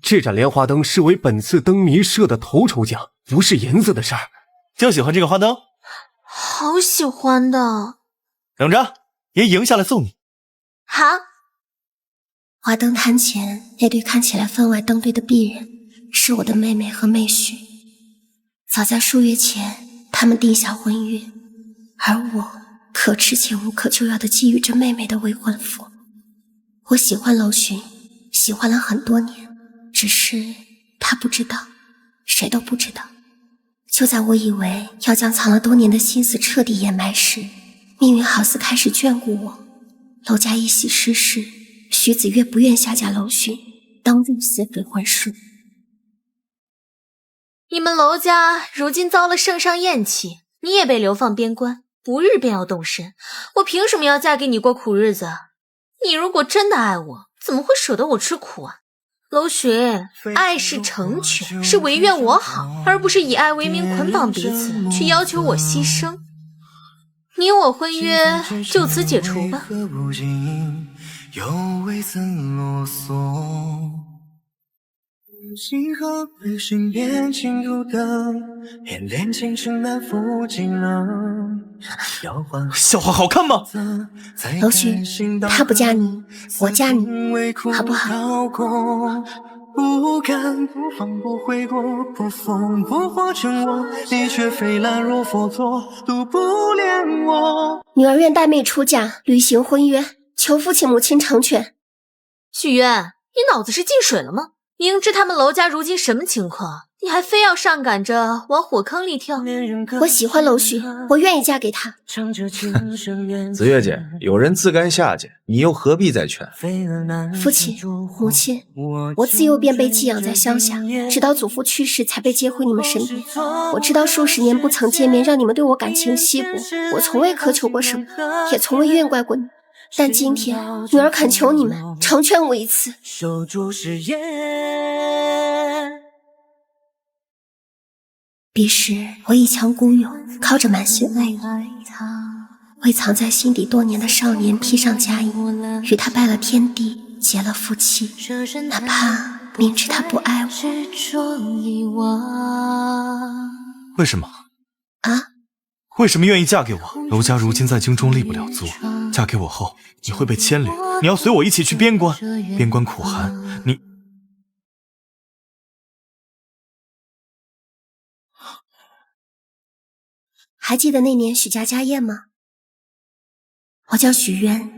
这盏莲花灯是为本次灯谜社的头筹奖，不是银子的事儿。就喜欢这个花灯？好喜欢的。等着，爷赢下来送你。好。花灯摊前，那对看起来分外登对的璧人，是我的妹妹和妹婿。早在数月前，他们定下婚约，而我可痴且无可救药地觊觎着妹妹的未婚夫。我喜欢楼寻，喜欢了很多年，只是他不知道，谁都不知道。就在我以为要将藏了多年的心思彻底掩埋时，命运好似开始眷顾我。楼家一喜失势，徐子越不愿下嫁楼寻，当入死匪婚书。你们楼家如今遭了圣上厌弃，你也被流放边关，不日便要动身，我凭什么要嫁给你过苦日子？你如果真的爱我，怎么会舍得我吃苦啊？楼寻，爱是成全，是唯愿我好，而不是以爱为名捆绑彼此，去要求我牺牲。你我婚约就此解除吧。星河被身边倾吐的偏恋倾城难负尽了。笑话好看吗？楼寻，他不嫁你，我嫁你，好不好？不甘不放不悔过，不疯不活成我，你却非兰若佛陀，独不怜我。女儿愿带妹出嫁，履行婚约，求父亲母亲成全。许渊，你脑子是进水了吗？明知他们楼家如今什么情况，你还非要上赶着往火坑里跳。我喜欢楼寻，我愿意嫁给他。紫月姐，有人自甘下贱，你又何必再劝？父亲母亲，我自幼便被寄养在乡下，直到祖父去世才被接回你们身边。我知道数十年不曾见面，让你们对我感情稀薄，我从未苛求过什么，也从未怨怪过你。但今天女儿恳求你们成全我一次。守住誓言。彼时我一腔孤勇，靠着满心爱意，为藏在心底多年的少年披上嫁衣，与他拜了天地，结了夫妻。哪怕明知他不爱我。为什么啊？为什么愿意嫁给我？楼家如今在京中立不了足，嫁给我后你会被牵连，你要随我一起去边关，边关苦寒，你还记得那年许家家宴吗？我叫许渊，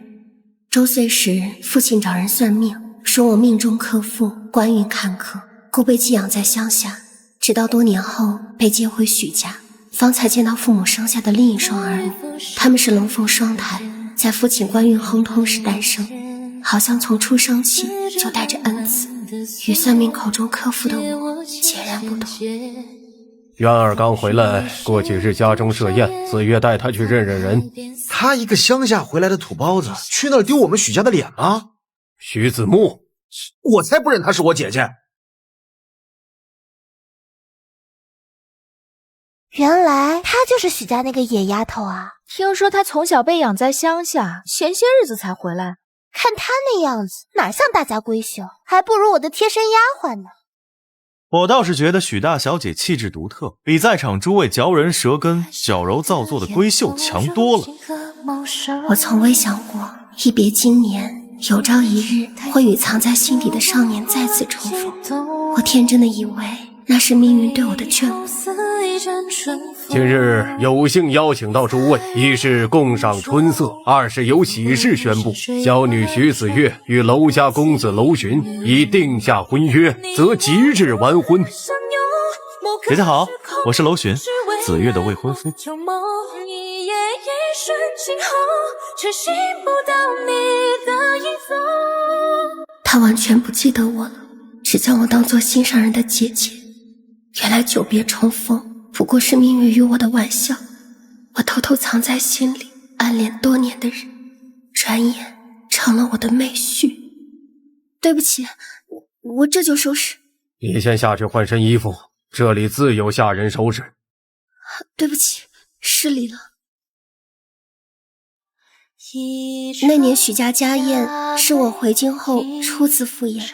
周岁时父亲找人算命，说我命中克父，官运坎坷，故被寄养在乡下，直到多年后被接回许家，方才见到父母生下的另一双儿女，他们是龙凤双胎，在父亲官运亨通时诞生，好像从出生起就带着恩赐，与算命口中克父的我截然不同。渊儿刚回来，过几日家中设宴，子越带他去认认人。他一个乡下回来的土包子，去那儿丢我们许家的脸吗？徐子木，我才不认她是我姐姐。原来她就是许家那个野丫头啊！听说她从小被养在乡下，前些日子才回来。看她那样子，哪像大家闺秀，还不如我的贴身丫鬟呢。我倒是觉得许大小姐气质独特，比在场诸位嚼人舌根、矫揉造作的闺秀强多了。我从未想过，一别今年，有朝一日会与藏在心底的少年再次重逢。我天真的以为那是命运对我的眷顾。今日有幸邀请到诸位，一是共赏春色，二是有喜事宣布，小女徐子越与楼家公子楼寻已定下婚约，则即日完婚。姐姐好，我是楼寻，子越的未婚夫。他完全不记得我了，只将我当作心上人的姐姐。原来久别重逢不过是命运与我的玩笑，我偷偷藏在心里暗恋多年的人，转眼成了我的妹婿。对不起，我这就收拾。你先下去换身衣服，这里自有下人收拾。对不起，失礼了。那年许家家宴是我回京后初次赴宴，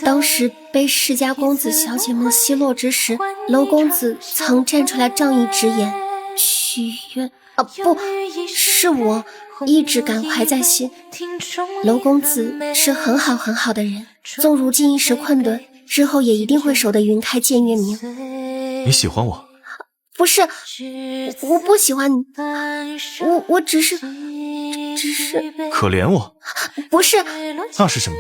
当时被世家公子小姐们奚落之时，娄公子曾站出来仗义直言，许愿不是我一直感怀在心。娄公子是很好很好的人，纵如今一时困顿，日后也一定会守得云开见月明。你喜欢我？不是，我不喜欢你，我只是可怜我？不是，那是什么？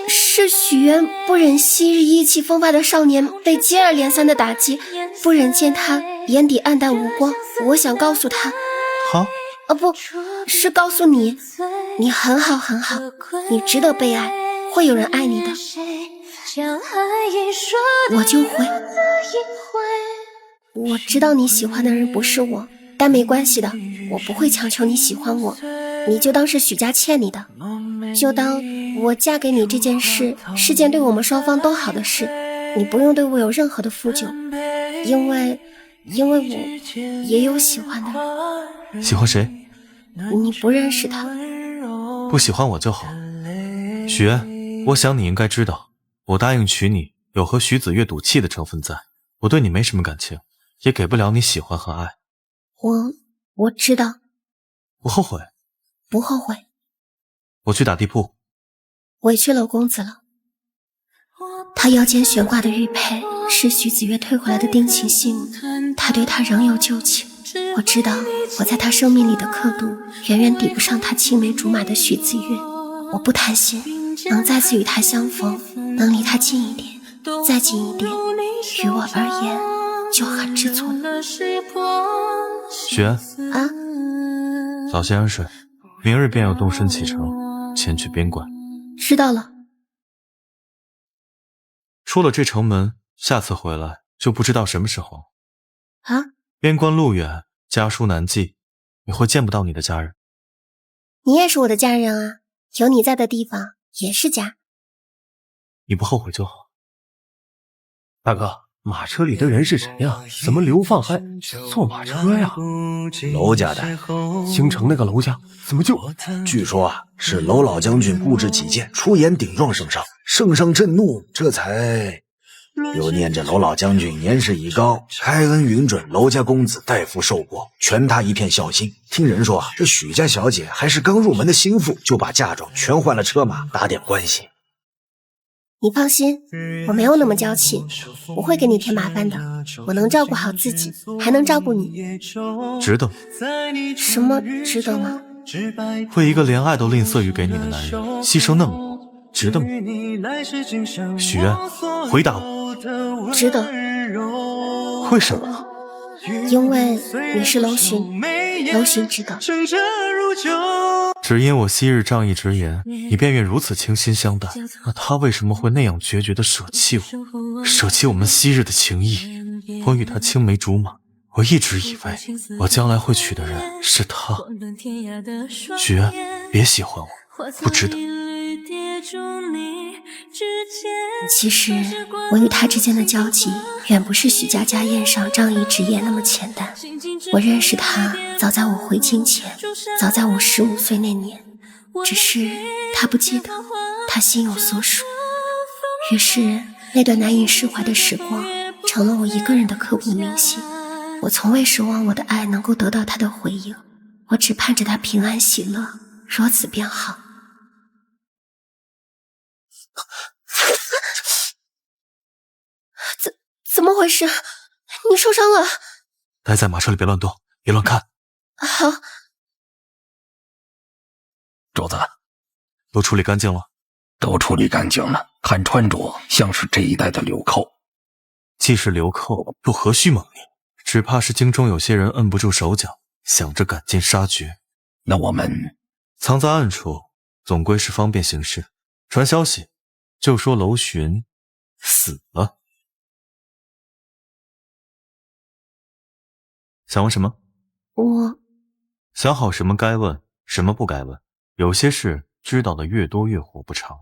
是许渊不忍昔日意气风发的少年被接二连三的打击，不忍见他眼底黯淡无光。我想告诉他，不是告诉你，你很好很好，你值得被爱，会有人爱你的。我就会。我知道你喜欢的人不是我，但没关系的，我不会强求你喜欢我，你就当是许家欠你的，就当我嫁给你这件事是件对我们双方都好的事，你不用对我有任何的负疚，因为我也有喜欢的人。喜欢谁？你不认识他。不喜欢我就好。许渊，我想你应该知道，我答应娶你有和徐子月赌气的成分在，我对你没什么感情，也给不了你喜欢和爱。我知道。不后悔？不后悔。我去打地铺。委屈娄公子了。他腰间悬挂的玉佩是徐子月退回来的定情信物，他对他仍有旧情。我知道我在他生命里的刻度远远抵不上他青梅竹马的许子月，我不贪心，能再次与他相逢，能离他近一点，再近一点，于我而言就很知足了。许渊啊，早些安睡，明日便要动身启程，前去边关。知道了。出了这城门，下次回来就不知道什么时候。啊？边关路远，家书难寄，你会见不到你的家人。你也是我的家人啊，有你在的地方也是家。你不后悔就好。大哥，马车里的人是谁呀？怎么流放还坐马车呀？娄家的。京城那个娄家怎么就……据说啊，是娄老将军布置己见，出言顶撞圣上，圣上震怒，这才又念着娄老将军年事已高，开恩允准娄家公子代父受过，全他一片孝心。听人说啊，这许家小姐还是刚入门的心腹，就把嫁妆全换了车马，打点关系。你放心，我没有那么娇气，不会给你添麻烦的，我能照顾好自己，还能照顾你。值得吗？什么值得吗？为一个连爱都吝啬于给你的男人牺牲那么多，值得吗？许渊，回答我。值得。为什么？因为你是娄寻，娄寻值得。只因我昔日仗义直言，你便愿如此倾心相待，那他为什么会那样决绝地舍弃我，舍弃我们昔日的情谊？我与他青梅竹马，我一直以为我将来会娶的人是他。许渊，别喜欢我，不值得。其实我与他之间的交集远不是许家家宴上仗义直言那么浅淡，我认识他早在我回京前，早在我15岁那年，只是他不记得，他心有所属。于是那段难以释怀的时光成了我一个人的刻骨铭心。我从未奢望我的爱能够得到他的回应，我只盼着他平安喜乐，若此便好。怎么回事？你受伤了？待在马车里别乱动，别乱看。好。主子，都处理干净了？都处理干净了，看穿着像是这一带的流寇。既是流寇，又何须猛逆？只怕是京中有些人摁不住手脚，想着赶尽杀绝。那我们藏在暗处，总归是方便行事。传消息，就说娄寻死了。想问什么？我想好什么该问，什么不该问。有些事知道的越多越活不长。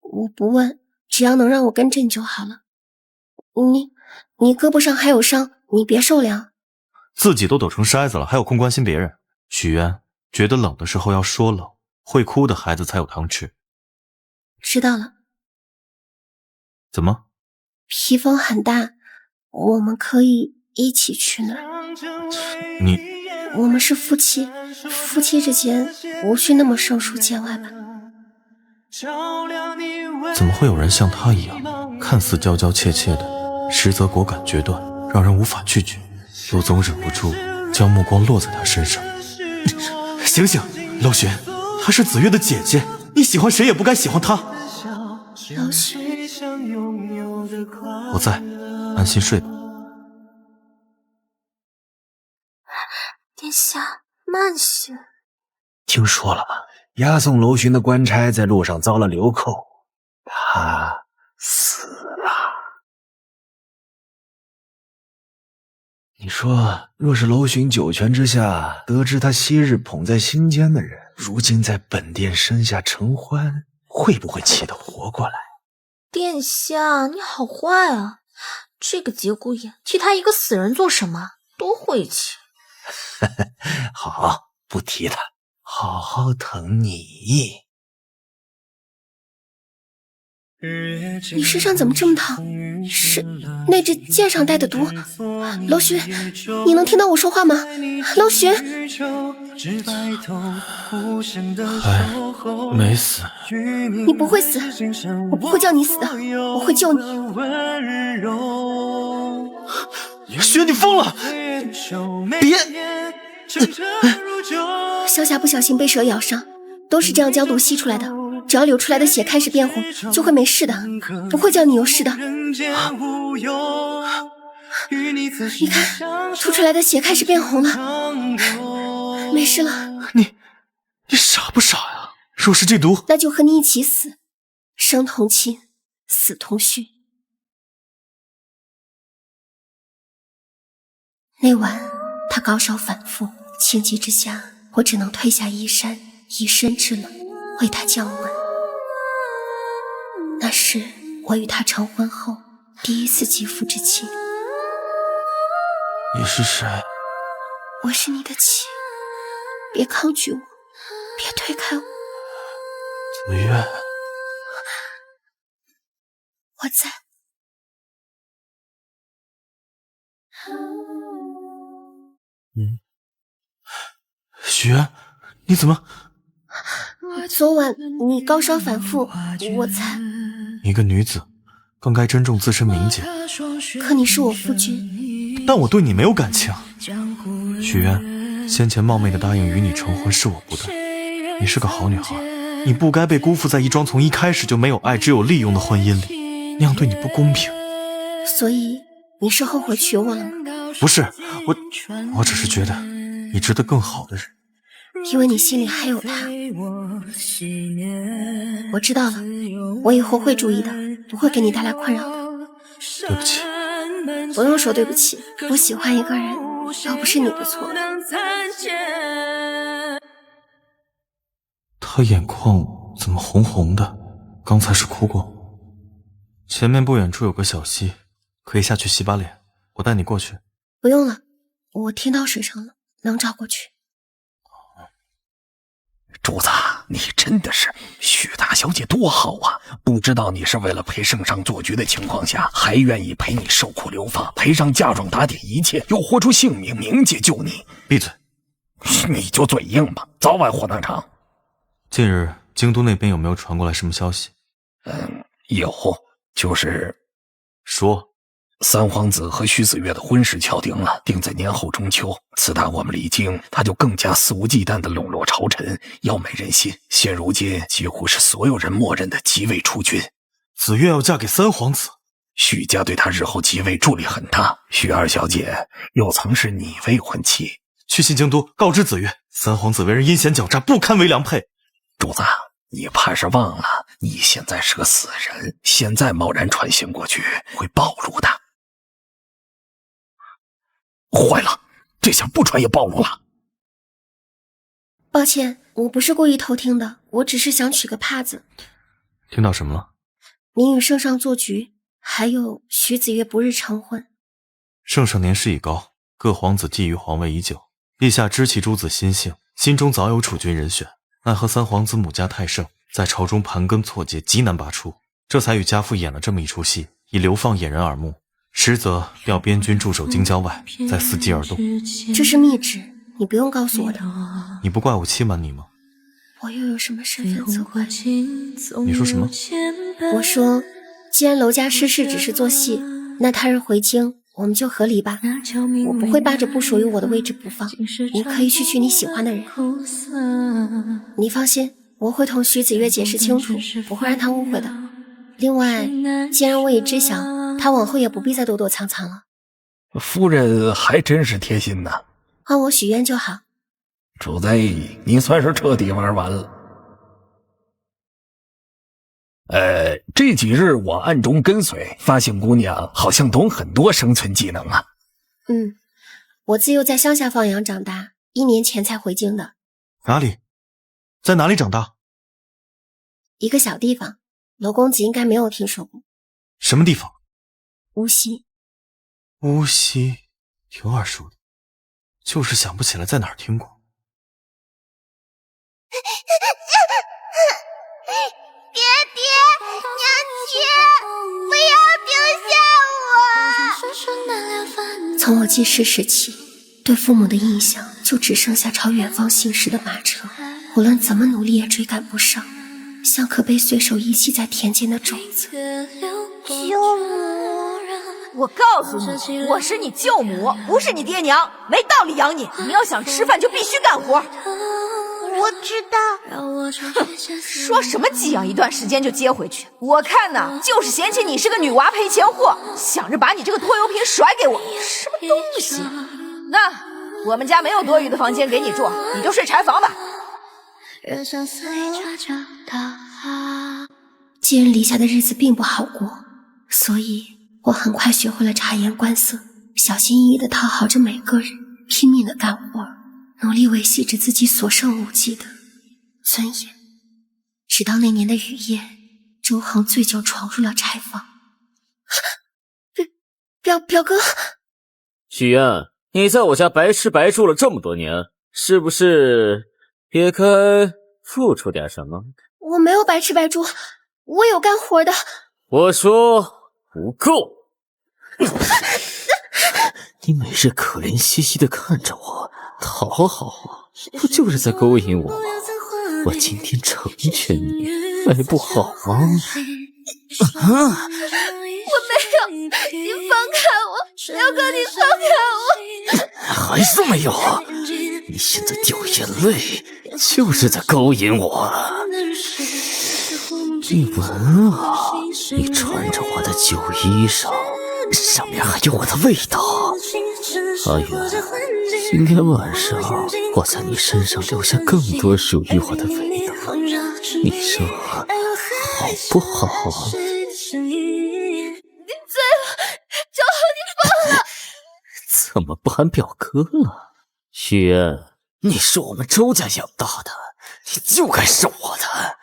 我不问，只要能让我跟着你就好了。你胳膊上还有伤，你别受凉。自己都抖成筛子了，还有空关心别人？许渊，觉得冷的时候要说冷，会哭的孩子才有糖吃。知道了。怎么？披风很大，我们可以一起去那儿。我们是夫妻，夫妻之间无需那么生疏见外吧？怎么会有人像他一样，看似娇娇怯怯的，实则果敢决断，让人无法拒绝，又总忍不住将目光落在他身上。醒醒，老玄，她是子月的姐姐，你喜欢谁也不该喜欢她。老玄，我在，安心睡吧。殿下，慢些。听说了吧？押送楼寻的官差在路上遭了流寇，他死了。你说，若是楼寻九泉之下得知他昔日捧在心间的人，如今在本殿身下承欢，会不会气得活过来？殿下，你好坏啊！这个节骨眼提他一个死人做什么？多晦气！好，不提他，好好疼你。你身上怎么这么烫？是那只剑上带的毒？楼寻，你能听到我说话吗？楼寻，没死。你不会死，我不会叫你死的，我会救你。雪，你疯了！别！萧夏不小心被蛇咬伤，都是这样将毒吸出来的。只要流出来的血开始变红，就会没事的，不会叫你有事的。你看，吐出来的血开始变红了，没事了。你傻不傻呀？若是这毒，那就和你一起死，生同亲，死同绪。那晚他高烧反复，情急之下，我只能褪下衣衫，以身之冷为他降温。那是我与他成婚后第一次肌肤之亲。你是谁？我是你的妻，别抗拒我，别推开我。子月，我在。雪，你怎么？昨晚你高烧反复，我才。一个女子，更该珍重自身名节。可你是我夫君，但我对你没有感情。许愿，先前冒昧的答应与你成婚是我不对。你是个好女孩，你不该被辜负在一桩从一开始就没有爱只有利用的婚姻里，那样对你不公平。所以你是后悔娶我了吗？不是，我只是觉得你值得更好的人。因为你心里还有他。我知道了，我以后会注意的，不会给你带来困扰的。对不起。不用说对不起，我喜欢一个人，要不是你不错。他眼眶怎么红红的？刚才是哭过。前面不远处有个小溪，可以下去洗把脸，我带你过去。不用了，我听到水声了，能找过去。主子，你真的是许大小姐多好啊！不知道你是为了陪圣上做局的情况下，还愿意陪你受苦流放，赔上嫁妆打点一切，又豁出性命明姐救你。闭嘴！你就嘴硬吧，早晚火葬场。近日京都那边有没有传过来什么消息？有，就是说三皇子和徐子月的婚事敲定了，定在年后中秋。自打我们离京，他就更加肆无忌惮地笼络朝臣，妖媚人心。现如今几乎是所有人默认的即位储君。子月要嫁给三皇子，许家对他日后即位助力很大。许二小姐又曾是你未婚妻。去信京都告知子月，三皇子为人阴险狡诈，不堪为良配。主子，你怕是忘了，你现在是个死人，现在贸然传信过去会暴露的。坏了，这下不传也暴露了。抱歉，我不是故意偷听的，我只是想取个帕子。听到什么了？您与圣上做局，还有徐子月不日成婚。圣上年事已高，各皇子觊觎皇位已久，陛下知其诸子心性，心中早有储君人选，奈何三皇子母家太盛，在朝中盘根错节，极难拔出，这才与家父演了这么一出戏，以流放掩人耳目，实则调边军驻守京郊外，再伺机而动。这是密旨，你不用告诉我的。你不怪我欺瞒你吗？我又有什么身份责怪？你说什么？我说，既然娄家失势只是做戏，那他日回京我们就和离吧。我不会扒着不属于我的位置不放，你可以去娶你喜欢的人。你放心，我会同徐子月解释清楚，不会让他误会的。另外，既然我已知晓，他往后也不必再躲躲藏藏了。夫人还真是贴心呐，按我许愿就好。主贼，你算是彻底玩完了。这几日我暗中跟随，发现姑娘好像懂很多生存技能啊。我自幼在乡下放羊长大，1年前才回京的。哪里？在哪里长大？一个小地方，娄公子应该没有听说过。什么地方？无锡。无锡，挺耳熟的，就是想不起来在哪儿听过。爹，娘亲，不要丢下我！从我记事时起，对父母的印象就只剩下朝远方行驶的马车，无论怎么努力也追赶不上，像颗被随手遗弃在田间的种子。舅母，我告诉你，我是你舅母，不是你爹娘，没道理养你。你要想吃饭就必须干活。我知道。说什么寄养一段时间就接回去，我看呢就是嫌弃你是个女娃赔钱货，想着把你这个拖油瓶甩给我，什么东西？那我们家没有多余的房间给你住，你就睡柴房吧。寄人篱下的日子并不好过，所以我很快学会了察言观色，小心翼翼地讨好着每个人，拼命地干活，努力维系着自己所剩无几的尊严。直到那年的雨夜，周恒醉酒闯入了柴房。表哥，许愿，你在我家白吃白住了这么多年，是不是也该付出点什么？我没有白吃白住，我有干活的。我说不够。你每日可怜兮兮地看着我，讨好，不就是在勾引我吗？我今天成全你，还不好吗？我没有，你放开我，表哥，你放开我！还是没有？你现在掉眼泪，就是在勾引我。你闻啊，你穿着我的旧衣裳，上面还有我的味道。阿远，今天晚上我在你身上留下更多属于我的味道，你说好不好？你醉了，周恒，你疯了！怎么不喊表哥了？许愿，你是我们周家养大的，你就该是我的。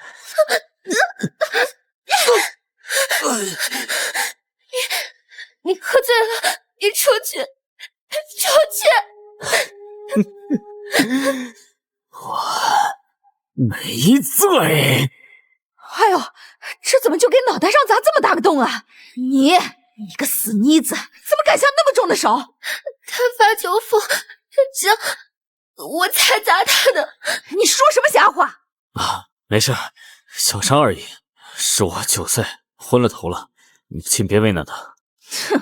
你喝醉了，你出去！我没醉。哎呦，这怎么就给脑袋上砸这么大个洞啊？你个死妮子，怎么敢下那么重的手？他发酒疯，我才砸他的。你说什么瞎话？没事，小伤而已，是我酒醉昏了头了，你请别为难他。哼，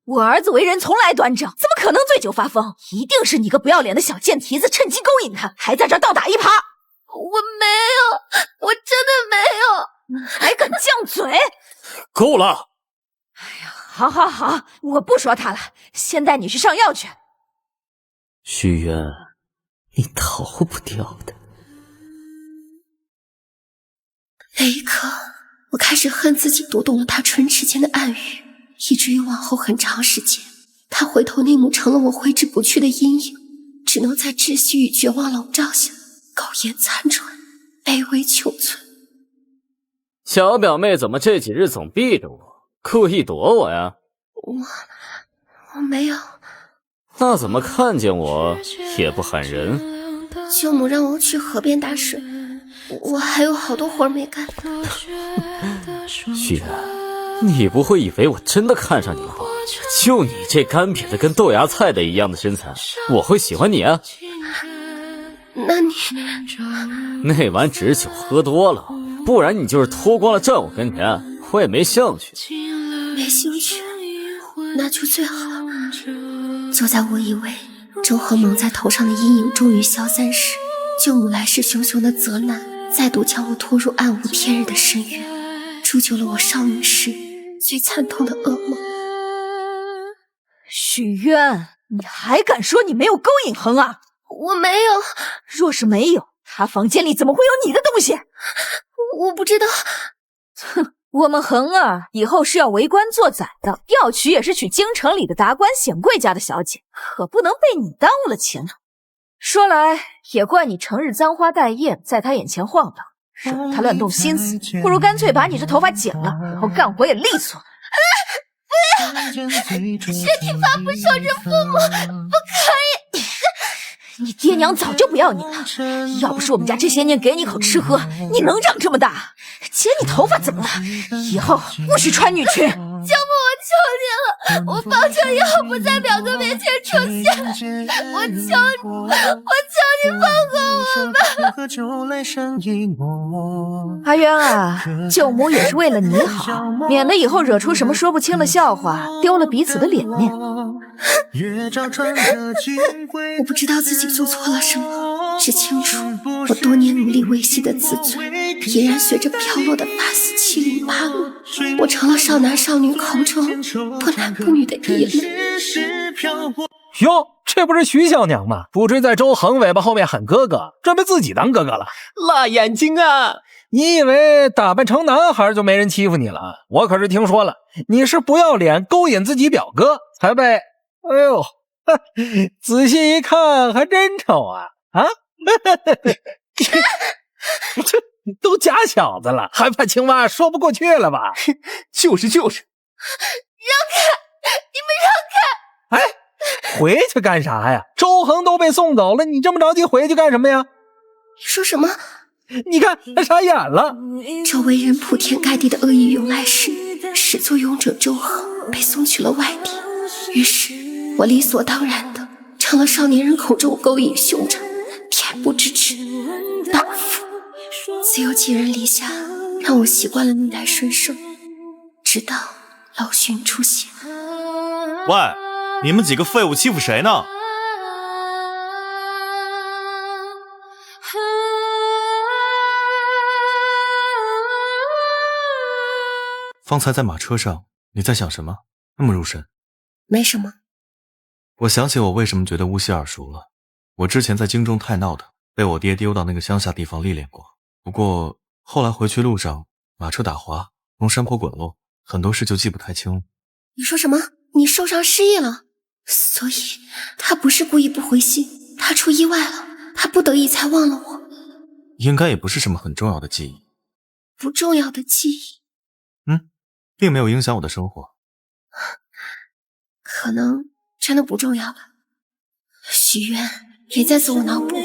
我儿子为人从来端正，怎么可能醉酒发疯？一定是你个不要脸的小贱蹄子趁机勾引他，还在这倒打一耙。我没有，我真的没有。你还敢犟嘴？够了！哎呀，好，我不说他了，先带你去上药去。许愿，你逃不掉的。那一刻，我开始恨自己读懂了他唇齿间的暗语，以至于往后很长时间，他回头那幕成了我挥之不去的阴影，只能在窒息与绝望笼罩下苟延残喘，卑微求存。小表妹怎么这几日总避着我，故意躲我呀？我没有。那怎么看见我也不喊人？舅母让我去河边打水，我还有好多活没干。许然，你不会以为我真的看上你了吧？就你这干瘪的跟豆芽菜的一样的身材，我会喜欢你啊？那你那碗纸酒喝多了，不然你就是脱光了站我跟前，我也没兴趣。没兴趣，那就最好了。就在我以为周恒蒙在头上的阴影终于消散时，舅母来势汹汹的责难再度将我拖入暗无天日的深渊，铸就了我少女时最惨痛的噩梦。许渊，你还敢说你没有勾引恒啊？我没有。若是没有，他房间里怎么会有你的东西？我不知道。哼，我们恒儿以后是要为官做宰的，要娶也是娶京城里的达官显贵家的小姐，可不能被你耽误了前程。说来也怪你成日簪花戴叶，在他眼前晃荡，惹得他乱动心思，不如干脆把你这头发剪了，以后干活也利索。不要！这地方不守着父母，不可以！你爹娘早就不要你了，要不是我们家这些年给你口吃喝，你能长这么大？剪你头发怎么了？以后不许穿女裙。舅母，我求你了，我保证以后不在表哥面前出现。我求你放过我吧！阿渊啊，舅母也是为了你好，免得以后惹出什么说不清的笑话，丢了彼此的脸面。我不知道自己做错了什么，只清楚我多年努力维系的自尊，依然随着飘落的发丝七零八落。我成了少男少女口中不男不女的异类。哟，这不是徐小娘吗？不追在周恒尾巴后面喊哥哥，准备自己当哥哥了。辣眼睛啊！你以为打扮成男孩就没人欺负你了？我可是听说了，你是不要脸勾引自己表哥，才被……哎呦，仔细一看还真丑啊！啊，这都假小子了，还怕青蛙说不过去了吧？就是。让开！你们让开！哎，回去干啥呀？周恒都被送走了，你这么着急回去干什么呀？你说什么？你看他傻眼了。周围人铺天盖地的恶意涌来时，始作俑者周恒被送去了外地，于是我理所当然的成了少年人口中勾引兄长、恬不知耻、荡妇。自由寄人篱下，让我习惯了逆来顺受，直到老荀出现。喂，你们几个废物欺负谁呢？方才在马车上，你在想什么？那么入神。没什么。我想起我为什么觉得乌溪耳熟了。我之前在京中太闹的，被我爹丢到那个乡下地方历练过。不过后来回去路上，马车打滑，从山坡滚落，很多事就记不太清了。你说什么？你受伤失忆了？所以他不是故意不回信，他出意外了，他不得已才忘了我。应该也不是什么很重要的记忆。不重要的记忆？并没有影响我的生活。可能真的不重要吧。许愿也在自我脑补，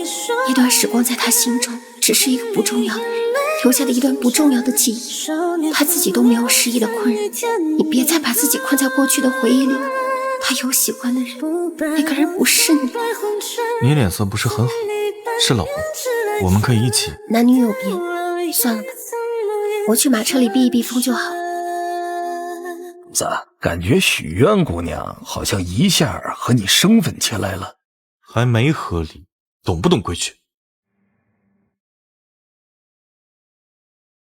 一段时光在他心中只是一个不重要的人，留下的一段不重要的记忆，他自己都没有失忆的困扰。你别再把自己困在过去的回忆里，他有喜欢的人，那个人不是你。你脸色不是很好，是老婆，我们可以一起。男女有别，算了吧，我去马车里避一避风就好。感觉许愿姑娘好像一下和你生分起来了。还没合理，懂不懂规矩？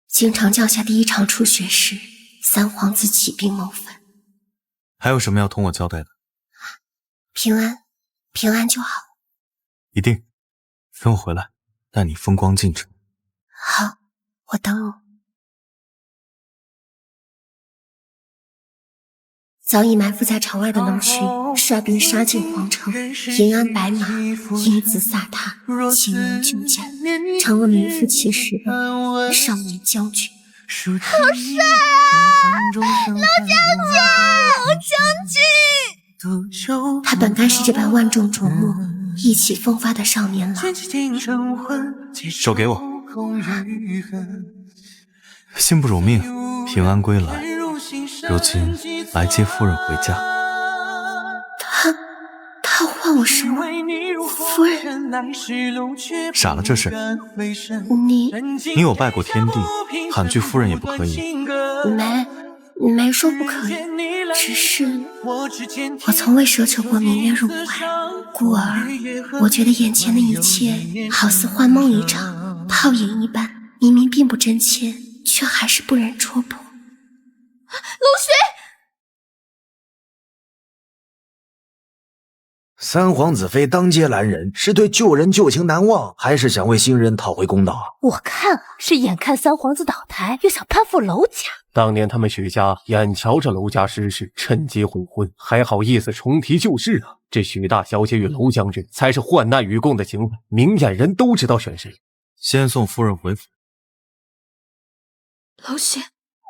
京城降下第一场初雪时，三皇子起兵谋反。还有什么要同我交代的？平安，平安就好。一定。等我回来，带你风光尽致。好，我等我。早已埋伏在城外的冷虚率兵杀进皇城，银鞍白马，英姿飒沓，青龙就驾，成了名副其实的少年将军。好帅啊！老将军，老将军！他本该是这般万众瞩目，意气风发的少年郎。手给我。幸不辱命，平安归来。如今来接夫人回家。他唤我什么？夫人？傻了这是？你有拜过天地，喊句夫人也不可以？没说不可以，只是我从未奢求过明月入怀，故而我觉得眼前的一切好似幻梦一场，泡影一般，明明并不真切，却还是不忍戳破。陆巡，三皇子妃当街拦人，是对旧人旧情难忘，还是想为新人讨回公道啊？我看是眼看三皇子倒台，又想攀附娄家。当年他们许家眼瞧着娄家失势，趁机悔婚，还好意思重提旧事啊！这许大小姐与娄将军才是患难与共的情分，明眼人都知道选谁。先送夫人回府。娄巡，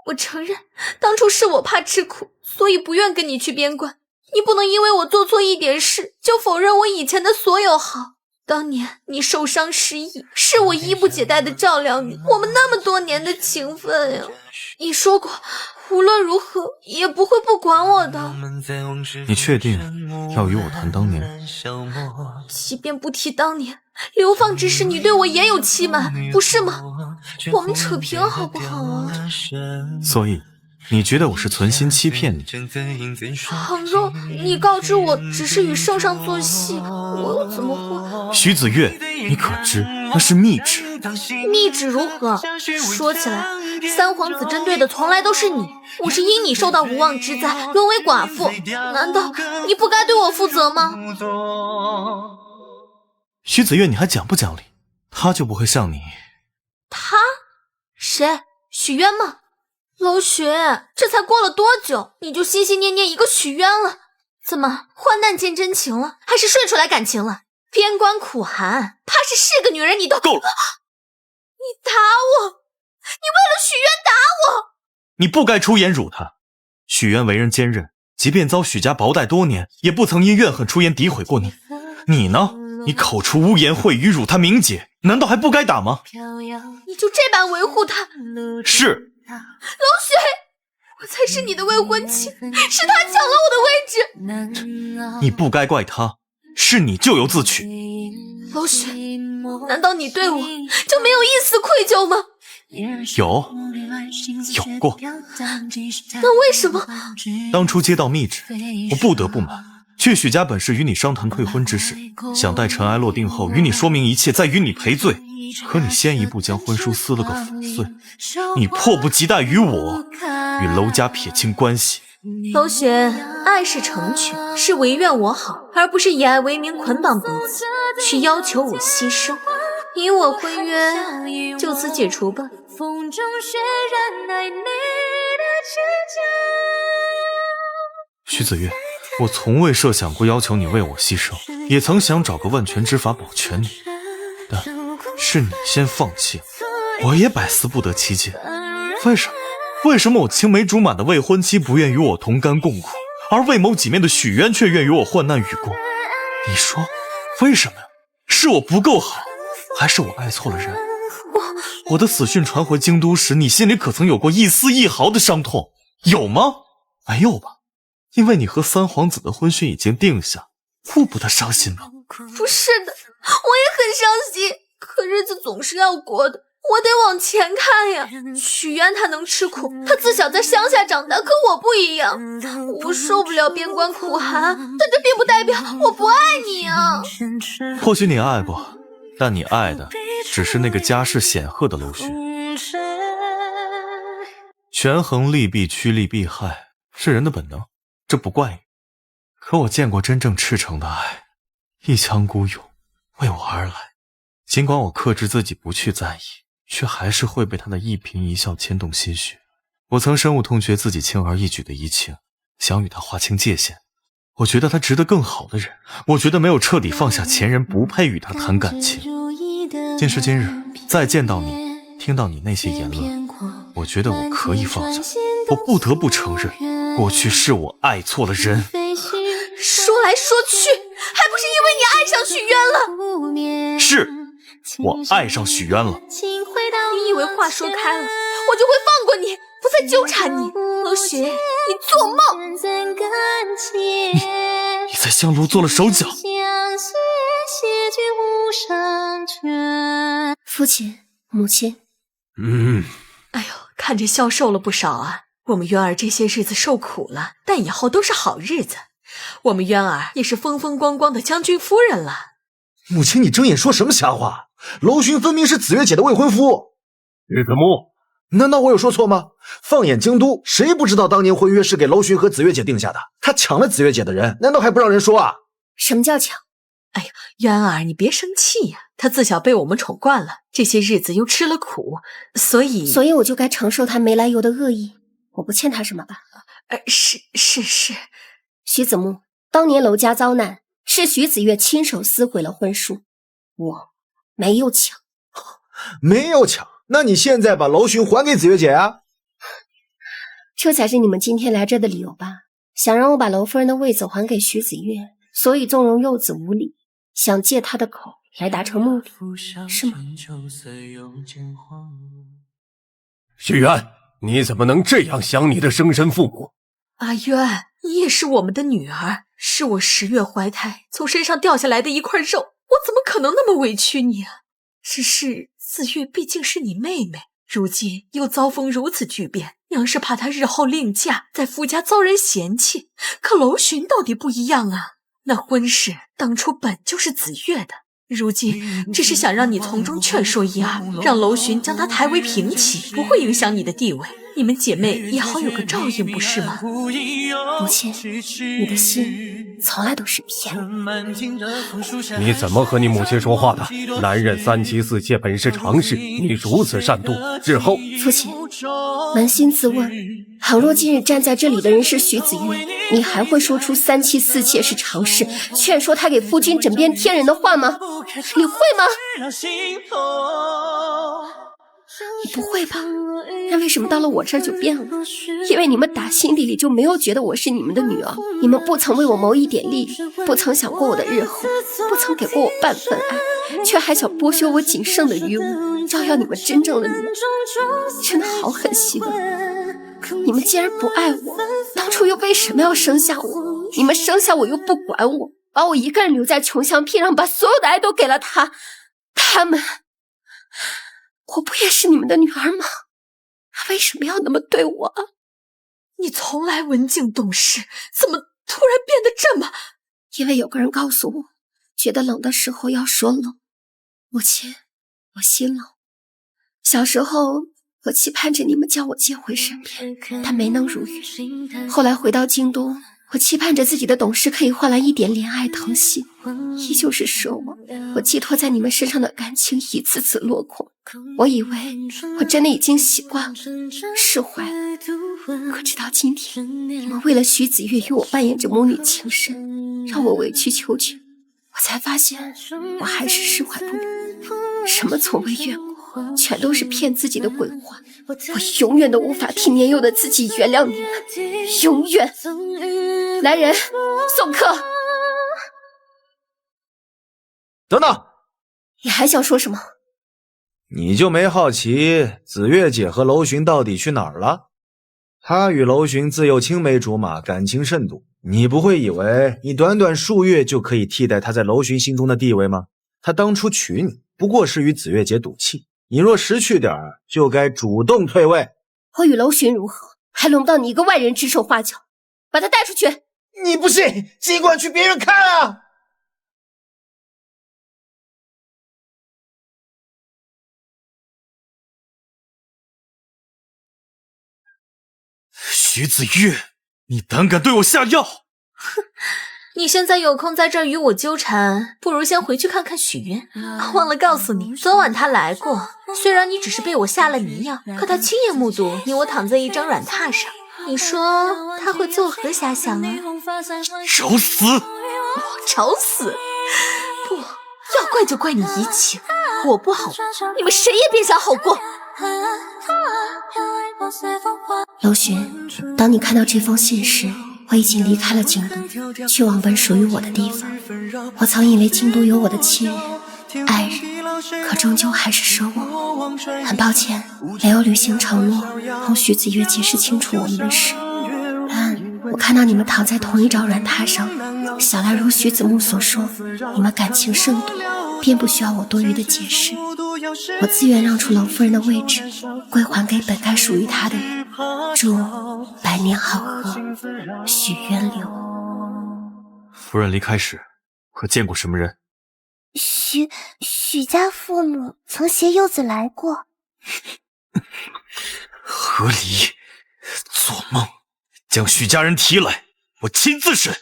我承认当初是我怕吃苦，所以不愿跟你去边关。你不能因为我做错一点事就否认我以前的所有好。当年你受伤失忆，是我衣不解带的照料你，我们那么多年的情分呀。你说过无论如何也不会不管我的。你确定要与我谈当年？即便不提当年，流放之时你对我也有欺瞒，不是吗？我们扯平好不好啊？所以你觉得我是存心欺骗你？倘若你告知我只是与圣上做戏，我又怎么会？徐子月，你可知那是密旨？密旨如何？说起来，三皇子针对的从来都是你，我是因你受到无妄之灾，沦为寡妇，难道你不该对我负责吗？徐子月，你还讲不讲理？他就不会像你。他？谁？许渊吗？娄巡，这才过了多久，你就心心念念一个许渊了？怎么患难见真情了，还是睡出来感情了？边关苦寒，怕是个女人你都够了！你打我！你为了许渊打我！你不该出言辱他。许渊为人坚韧，即便遭许家薄待多年，也不曾因怨恨出言诋毁过你。你呢？你口出污言秽语，辱他名节，难道还不该打吗？你就这般维护他？是。娄巡，我才是你的未婚妻，是他抢了我的位置。你不该怪他，是你咎由自取。娄巡，难道你对我就没有一丝愧疚吗？有过。那为什么当初接到密旨，我不得不瞒，去许家本是与你商谈退婚之事，想待尘埃落定后与你说明一切，再与你赔罪。可你先一步将婚书撕了个粉碎，你迫不及待与我与娄家撇清关系。娄巡，爱是成全，是唯愿我好，而不是以爱为名捆绑彼此，去要求我牺牲。你我婚约就此解除吧。徐子月，我从未设想过要求你为我牺牲，也曾想找个万全之法保全你，但是你先放弃，我也百思不得其解。为什么我青梅竹马的未婚妻不愿与我同甘共苦，而未谋几面的许渊却愿与我患难与共？你说为什么呀？是我不够好，还是我爱错了人？我的死讯传回京都时，你心里可曾有过一丝一毫的伤痛？有吗？没有吧？因为你和三皇子的婚讯已经定下，顾不得伤心吗？不是的，我也很伤心，可日子总是要过的，我得往前看呀。许渊他能吃苦，他自小在乡下长大，可我不一样，我受不了边关苦寒，但这并不代表我不爱你啊。或许你爱过，但你爱的只是那个家世显赫的娄巡。权衡利弊，趋利避害，是人的本能，这不怪你。可我见过真正赤诚的爱，一腔孤勇，为我而来。尽管我克制自己不去在意，却还是会被他的一颦一笑牵动心绪。我曾深恶痛绝自己轻而易举的移情，想与他划清界限。我觉得他值得更好的人，我觉得没有彻底放下前人，不配与他谈感情。今时今日，再见到你，听到你那些言论，我觉得我可以放下。我不得不承认，过去是我爱错了人。说来说去，还不是因为你爱上许渊了？是，我爱上许渊了。你以为话说开了，我就会放过你，不再纠缠你？陆巡，你做梦！你在香炉做了手脚。父亲，母亲。哎呦，看着消瘦了不少啊。我们渊儿这些日子受苦了，但以后都是好日子。我们渊儿也是风风光光的将军夫人了。母亲，你睁眼说什么瞎话？楼巡分明是紫月姐的未婚夫。玉子木，难道我有说错吗？放眼京都，谁不知道当年婚约是给楼巡和紫月姐定下的？他抢了紫月姐的人，难道还不让人说啊？什么叫抢？哎呀，渊儿，你别生气呀。他自小被我们宠惯了，这些日子又吃了苦，所以我就该承受他没来由的恶意。我不欠他什么吧？是。徐子木，当年楼家遭难，是徐子月亲手撕毁了婚书，我没有抢。没有抢？那你现在把楼巡还给紫月姐啊？这才是你们今天来这的理由吧？想让我把楼夫人的位子还给徐子月，所以纵容幼子无礼，想借他的口来达成目的，是吗？许渊，你怎么能这样想你的生身父母？阿渊，你也是我们的女儿，是我10月怀胎从身上掉下来的一块肉，我怎么可能那么委屈你啊？只是紫月毕竟是你妹妹，如今又遭逢如此巨变，娘是怕她日后另嫁，在夫家遭人嫌弃。可楼巡到底不一样啊，那婚事当初本就是紫月的，如今只是想让你从中劝说一二，让楼巡将她抬为平妻，不会影响你的地位。你们姐妹也好有个照应，不是吗？母亲，你的心从来都是骗我。你怎么和你母亲说话的？男人3妻4妾本是常事，你如此善妒，日后……父亲，扪心自问，倘若今日站在这里的人是徐子月，你还会说出3妻4妾是常事，劝说他给夫君枕边天人的话吗？你会吗？你不会吧？那为什么到了我这儿就变了？因为你们打心底里就没有觉得我是你们的女儿，你们不曾为我谋一点利益，不曾想过我的日后，不曾给过我半分爱，却还想剥削我仅剩的余物，照耀你们真正的女儿，真的好狠心啊！你们既然不爱我，当初又为什么要生下我？你们生下我又不管我，把我一个人留在穷乡僻壤，把所有的爱都给了他们。我不也是你们的女儿吗？为什么要那么对我？你从来文静懂事，怎么突然变得这么……因为有个人告诉我，觉得冷的时候要说冷。母亲，我心冷。小时候我期盼着你们将我接回身边，但没能如愿。后来回到京都，我期盼着自己的懂事可以换来一点怜爱疼惜，依旧是奢望。我寄托在你们身上的感情一次次落空。我以为我真的已经习惯了，释怀了。可直到今天，你们为了徐子月与我扮演着母女情深，让我委曲求全，我才发现我还是释怀不了。什么从未怨过，全都是骗自己的鬼话。我永远都无法替年幼的自己原谅你们，永远。来人，送客。等等，你还想说什么？你就没好奇紫月姐和楼巡到底去哪儿了？她与楼巡自幼青梅竹马，感情甚笃。你不会以为你短短数月就可以替代她在楼巡心中的地位吗？她当初娶你，不过是与紫月姐赌气。你若识趣点儿，就该主动退位。我与楼巡如何，还轮不到你一个外人指手画脚。把他带出去。你不信，尽管去别人看啊！徐子月，你胆敢对我下药！哼，你现在有空在这儿与我纠缠，不如先回去看看许渊。忘了告诉你，昨晚他来过，虽然你只是被我下了迷药，可他亲眼目睹你我躺在一张软榻上。你说他会作何遐想啊？找死！找死！不要怪就怪你移情，我不好过，你们谁也别想好过。楼巡，当你看到这封信时，我已经离开了京都，去往本属于我的地方。我曾以为京都有我的亲人、爱人，可终究还是舍我。很抱歉，没有履行承诺，同徐子月解释清楚我们的事。但我看到你们躺在同一张软榻上，想来如徐子木所说，你们感情甚笃，便不需要我多余的解释。我自愿让出冷夫人的位置，归还给本该属于她的人。祝百年好合，许渊流。夫人离开时，可见过什么人？许家父母曾携幼子来过。何理？做梦！将许家人提来，我亲自审。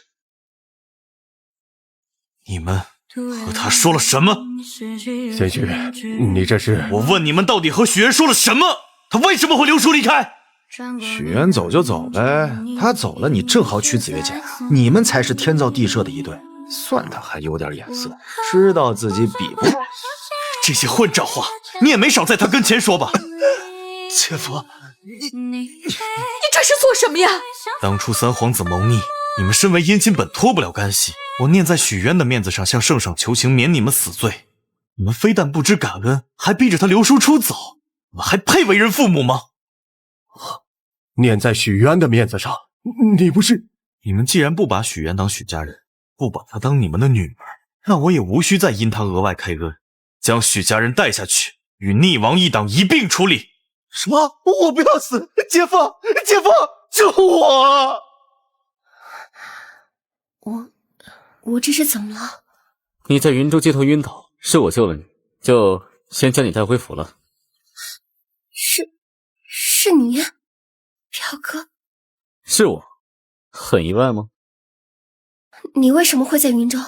你们和他说了什么？贤婿，你这是……我问你们，到底和许渊说了什么？他为什么会留书离开？许渊走就走呗，他走了，你正好娶紫月姐，你们才是天造地设的一对。算他还有点眼色，知道自己比不。这些混账话，你也没少在他跟前说吧？姐夫，你这是做什么呀？当初三皇子谋逆，你们身为姻亲本脱不了干系。我念在许渊的面子上，向圣上求情，免你们死罪。你们非但不知感恩，还逼着他留书出走，我还配为人父母吗？念在许渊的面子上，你不是……你们既然不把许渊当许家人，不把她当你们的女儿，那我也无需再因她额外开恩，将许家人带下去，与逆王一党一并处理。什么？我不要死！姐夫，姐夫，救我！我这是怎么了？你在云州街头晕倒，是我救了你，就先将你带回府了。是你，表哥？是我，很意外吗？你为什么会在云州？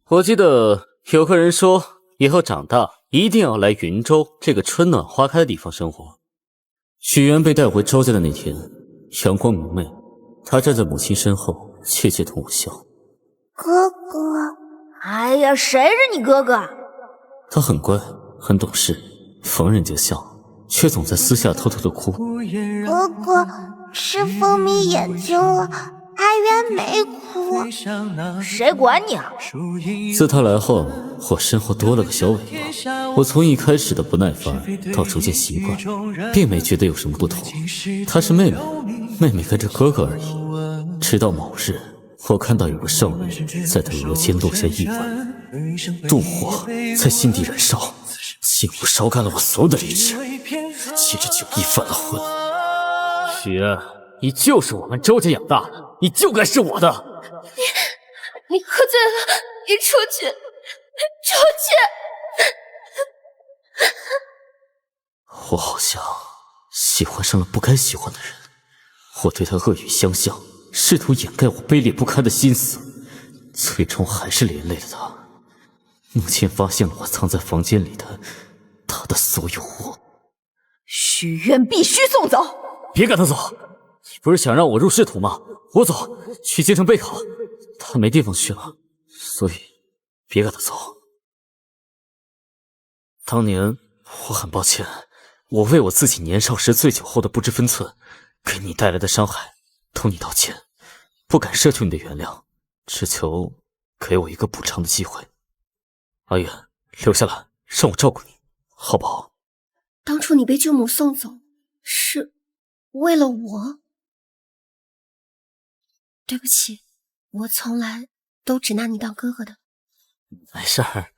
我记得有个人说，以后长大一定要来云州这个春暖花开的地方生活。许渊被带回周家的那天，阳光明媚，他站在母亲身后，怯怯同我笑。哥哥，哎呀，谁是你哥哥？他很乖，很懂事，逢人就笑，却总在私下偷偷的哭。哥哥是风迷眼睛了，阿渊没哭，谁管你啊？自他来后，我身后多了个小尾巴。我从一开始的不耐烦到逐渐习惯，并没觉得有什么不同。她是妹妹，妹妹跟着哥哥而已。直到某日，我看到有个少女在她额间落下一吻，妒火在心底燃烧，几乎烧干了我所有的理智。借着酒意犯了昏。许渊，你就是我们周家养大的，你就该是我的。你喝醉了，你出去，出去！我好像喜欢上了不该喜欢的人，我对他恶语相向，试图掩盖我卑劣不堪的心思，最终还是连累了他。母亲发现了我藏在房间里的他的所有物。许渊必须送走！别赶他走！你不是想让我入仕途吗？我走，去京城备考。他没地方去了，所以别赶他走。当年我很抱歉，我为我自己年少时醉酒后的不知分寸，给你带来的伤害，同你道歉，不敢奢求你的原谅，只求给我一个补偿的机会。阿远，留下来，让我照顾你，好不好？当初你被舅母送走，是为了我？对不起，我从来都只拿你当哥哥的。没事儿，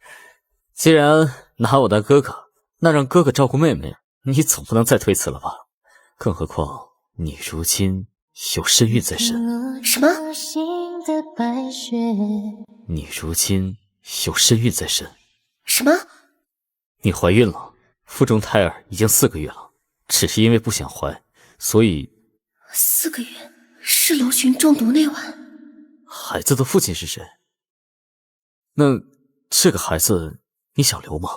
既然拿我当哥哥，那让哥哥照顾妹妹，你总不能再推辞了吧？更何况你如今有身孕在身。什么？你如今有身孕在身。什么？你怀孕了，腹中胎儿已经4个月了，只是因为不想怀，所以4个月，是楼群中毒那晚。孩子的父亲是谁？那这个孩子你想留吗？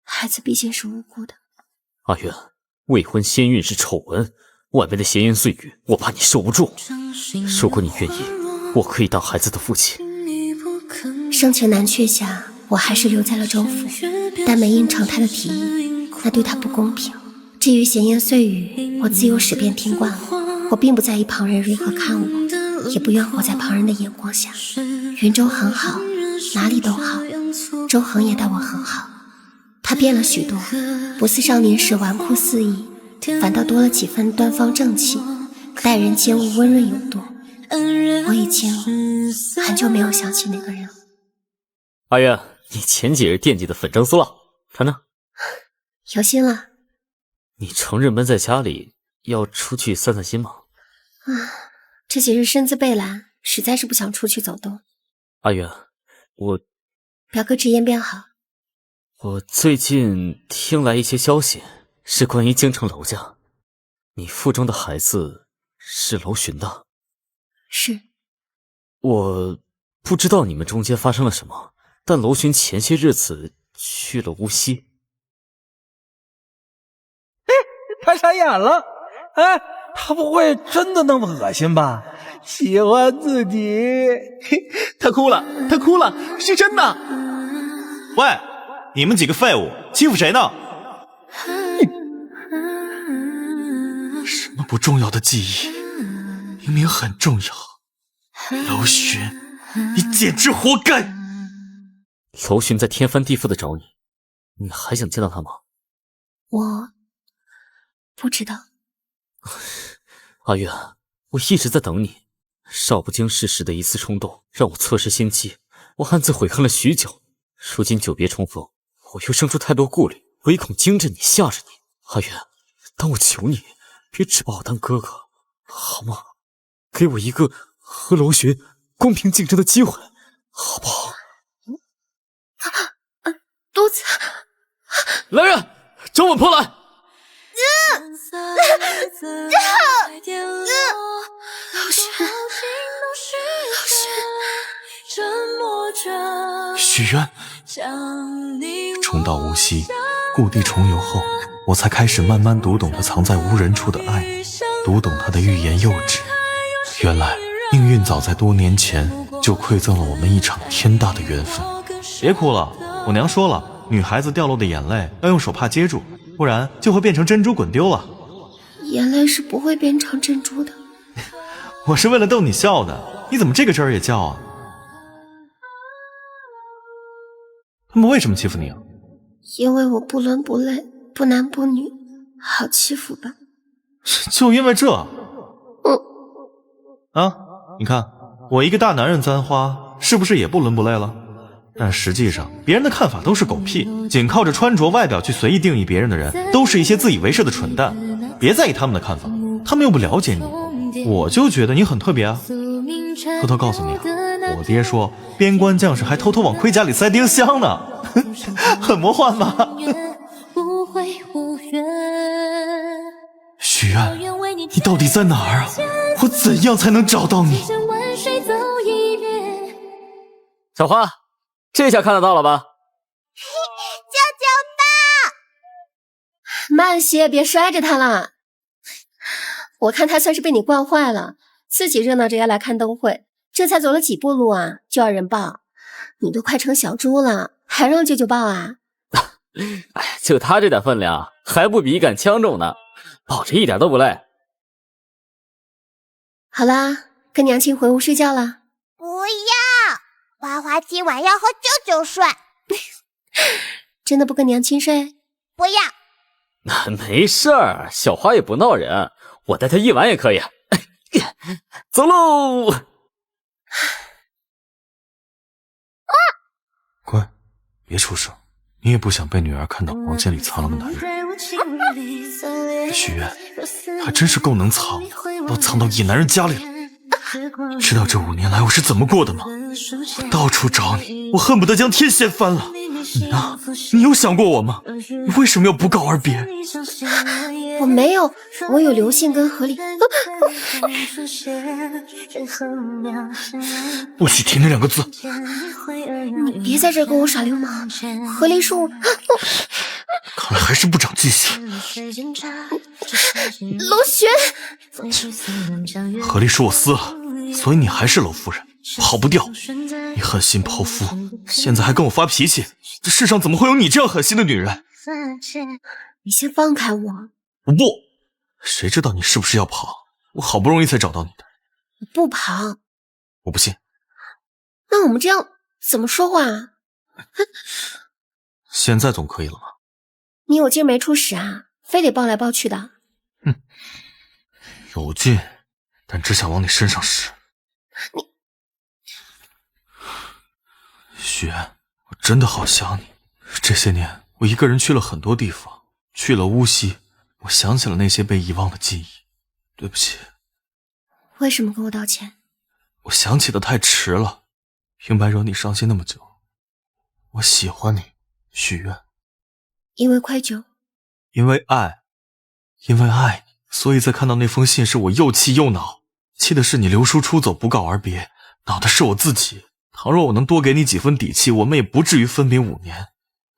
孩子毕竟是无辜的。阿远，未婚先孕是丑闻，外面的闲言碎语，我怕你受不住。如果你愿意，我可以当孩子的父亲。生情难却下，我还是留在了州府，但没应承他的提议，那对他不公平。至于闲言碎语，我自有使遍听惯了。我并不在意旁人如何看我，也不愿活在旁人的眼光下。云州很好，哪里都好，周恒也待我很好。他变了许多，不似少年时纨绔肆意，反倒多了几分端方正气，待人接物温润有度。我已经很久没有想起那个人了。阿月，你前几日惦记的粉蒸酥了，看呢？有心了。你承认闷在家里，要出去散散心吗？这几日身子被懒，实在是不想出去走动。阿月，表哥直言便好。我最近听来一些消息，是关于京城楼家。你腹中的孩子是楼寻的。是。我不知道你们中间发生了什么，但楼寻前些日子去了无锡。他傻眼了，哎，他不会真的那么恶心吧？喜欢自己，他哭了，是真的。喂，你们几个废物，欺负谁呢？什么不重要的记忆，明明很重要。楼寻，你简直活该！楼寻在天翻地覆的找你，你还想见到他吗？我不知道。阿月，我一直在等你。少不经事时的一次冲动，让我错失先机，我暗自悔恨了许久。如今久别重逢，我又生出太多顾虑，唯恐惊着你吓着你。阿月，但我求你，别只把我当哥哥，好吗？给我一个和楼寻公平竞争的机会，好不好？肚子，来人，将我拖来！许愿。重到无锡，故地重游后，我才开始慢慢读懂他藏在无人处的爱，读懂他的欲言又止。原来命运早在多年前就馈赠了我们一场天大的缘分。别哭了，我娘说了，女孩子掉落的眼泪要用手帕接住，不然就会变成珍珠滚丢了。眼泪是不会变成珍珠的。我是为了逗你笑的，你怎么这个真儿也叫啊？他们为什么欺负你啊？因为我不伦不类，不男不女，好欺负吧？就因为这？你看我一个大男人簪花，是不是也不伦不类了？但实际上，别人的看法都是狗屁，仅靠着穿着外表去随意定义别人的人，都是一些自以为是的蠢蛋。别在意他们的看法，他们又不了解你。我就觉得你很特别啊。偷偷告诉你啊，我爹说边关将士还偷偷往盔甲里塞丁香呢，很魔幻吧？许愿，你到底在哪儿啊？我怎样才能找到你？小花，这下看得到了吧？救救妈！慢些，别摔着他了。我看他算是被你惯坏了，自己热闹着要来看灯会，这才走了几步路啊，就要人抱。你都快成小猪了，还让舅舅抱啊？哎，就他这点分量，还不比一杆枪重呢，抱着一点都不累。好啦，跟娘亲回屋睡觉了。不要，花花今晚要和舅舅睡。真的不跟娘亲睡？不要。没事儿，小花也不闹人，我带她一晚也可以。走喽！乖，别出声，你也不想被女儿看到房间里藏了个男人。许愿，还真是够能藏，都藏到野男人家里了。知道这5年来我是怎么过的吗？我到处找你，我恨不得将天掀翻了。你呢？你有想过我吗？你为什么要不告而别？我没有，我有刘信跟何离。不许提那2个字！你别在这儿跟我耍流氓。何离是我……看来还是不长记性。楼玄，何离是我撕了，所以你还是楼夫人，跑不掉。你狠心剖腹，现在还跟我发脾气，这世上怎么会有你这样狠心的女人？你先放开我。我不，谁知道你是不是要跑？我好不容易才找到你的。我不跑。我不信。那我们这样怎么说话啊？现在总可以了吗？你有劲没处使啊，非得抱来抱去的。有劲，但只想往你身上使。雪，我真的好想你。这些年，我一个人去了很多地方，去了乌溪，我想起了那些被遗忘的记忆。对不起。为什么跟我道歉？我想起的太迟了，平白惹你伤心那么久。我喜欢你，许愿。因为愧疚，因为爱，因为爱你，所以在看到那封信时，我又气又恼。气的是你留书出走，不告而别；恼的是我自己。倘若我能多给你几分底气，我们也不至于分别5年。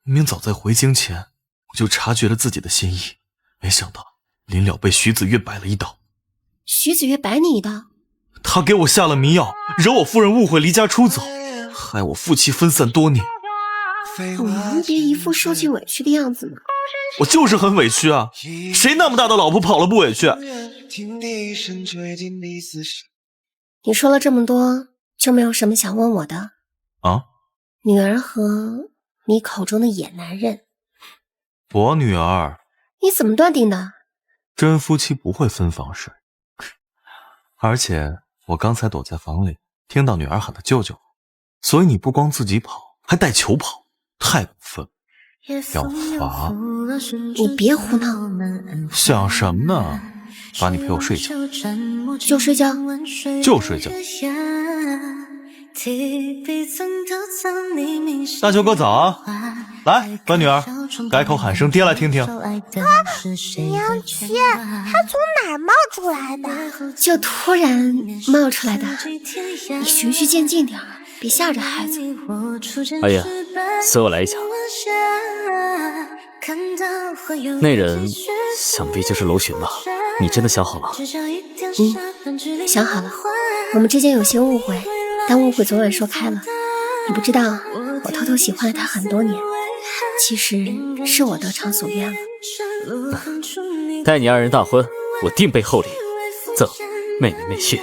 明明早在回京前，我就察觉了自己的心意，没想到临了被徐子月摆了一道。徐子月摆你一道？他给我下了迷药，惹我夫人误会离家出走，害我夫妻分散多年。你能别一副受尽委屈的样子吗？我就是很委屈啊，谁那么大的老婆跑了不委屈？你说了这么多，就没有什么想问我的？啊？女儿和你口中的野男人。我女儿。你怎么断定的？真夫妻不会分房睡。而且我刚才躲在房里，听到女儿喊她舅舅，所以你不光自己跑，还带球跑，太过分。要罚。你别胡闹。想什么呢？罚你陪我睡觉。就睡觉？就睡觉。大舅哥早啊！来，乖女儿，改口喊声爹来听听。娘亲，他从哪儿冒出来的？就突然冒出来的。你循序渐进点，别吓着孩子。哎呀，随我来一下。那人想必就是楼寻吧？你真的想好了？想好了。我们之间有些误会，但误会总晚说开了。你不知道，我偷偷喜欢了他很多年，其实是我得偿所愿了。待你2人大婚，我定备厚礼，赠妹妹妹婿。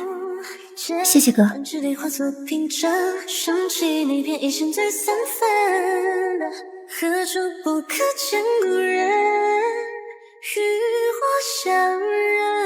谢谢哥。何处不可见故人，与我相认。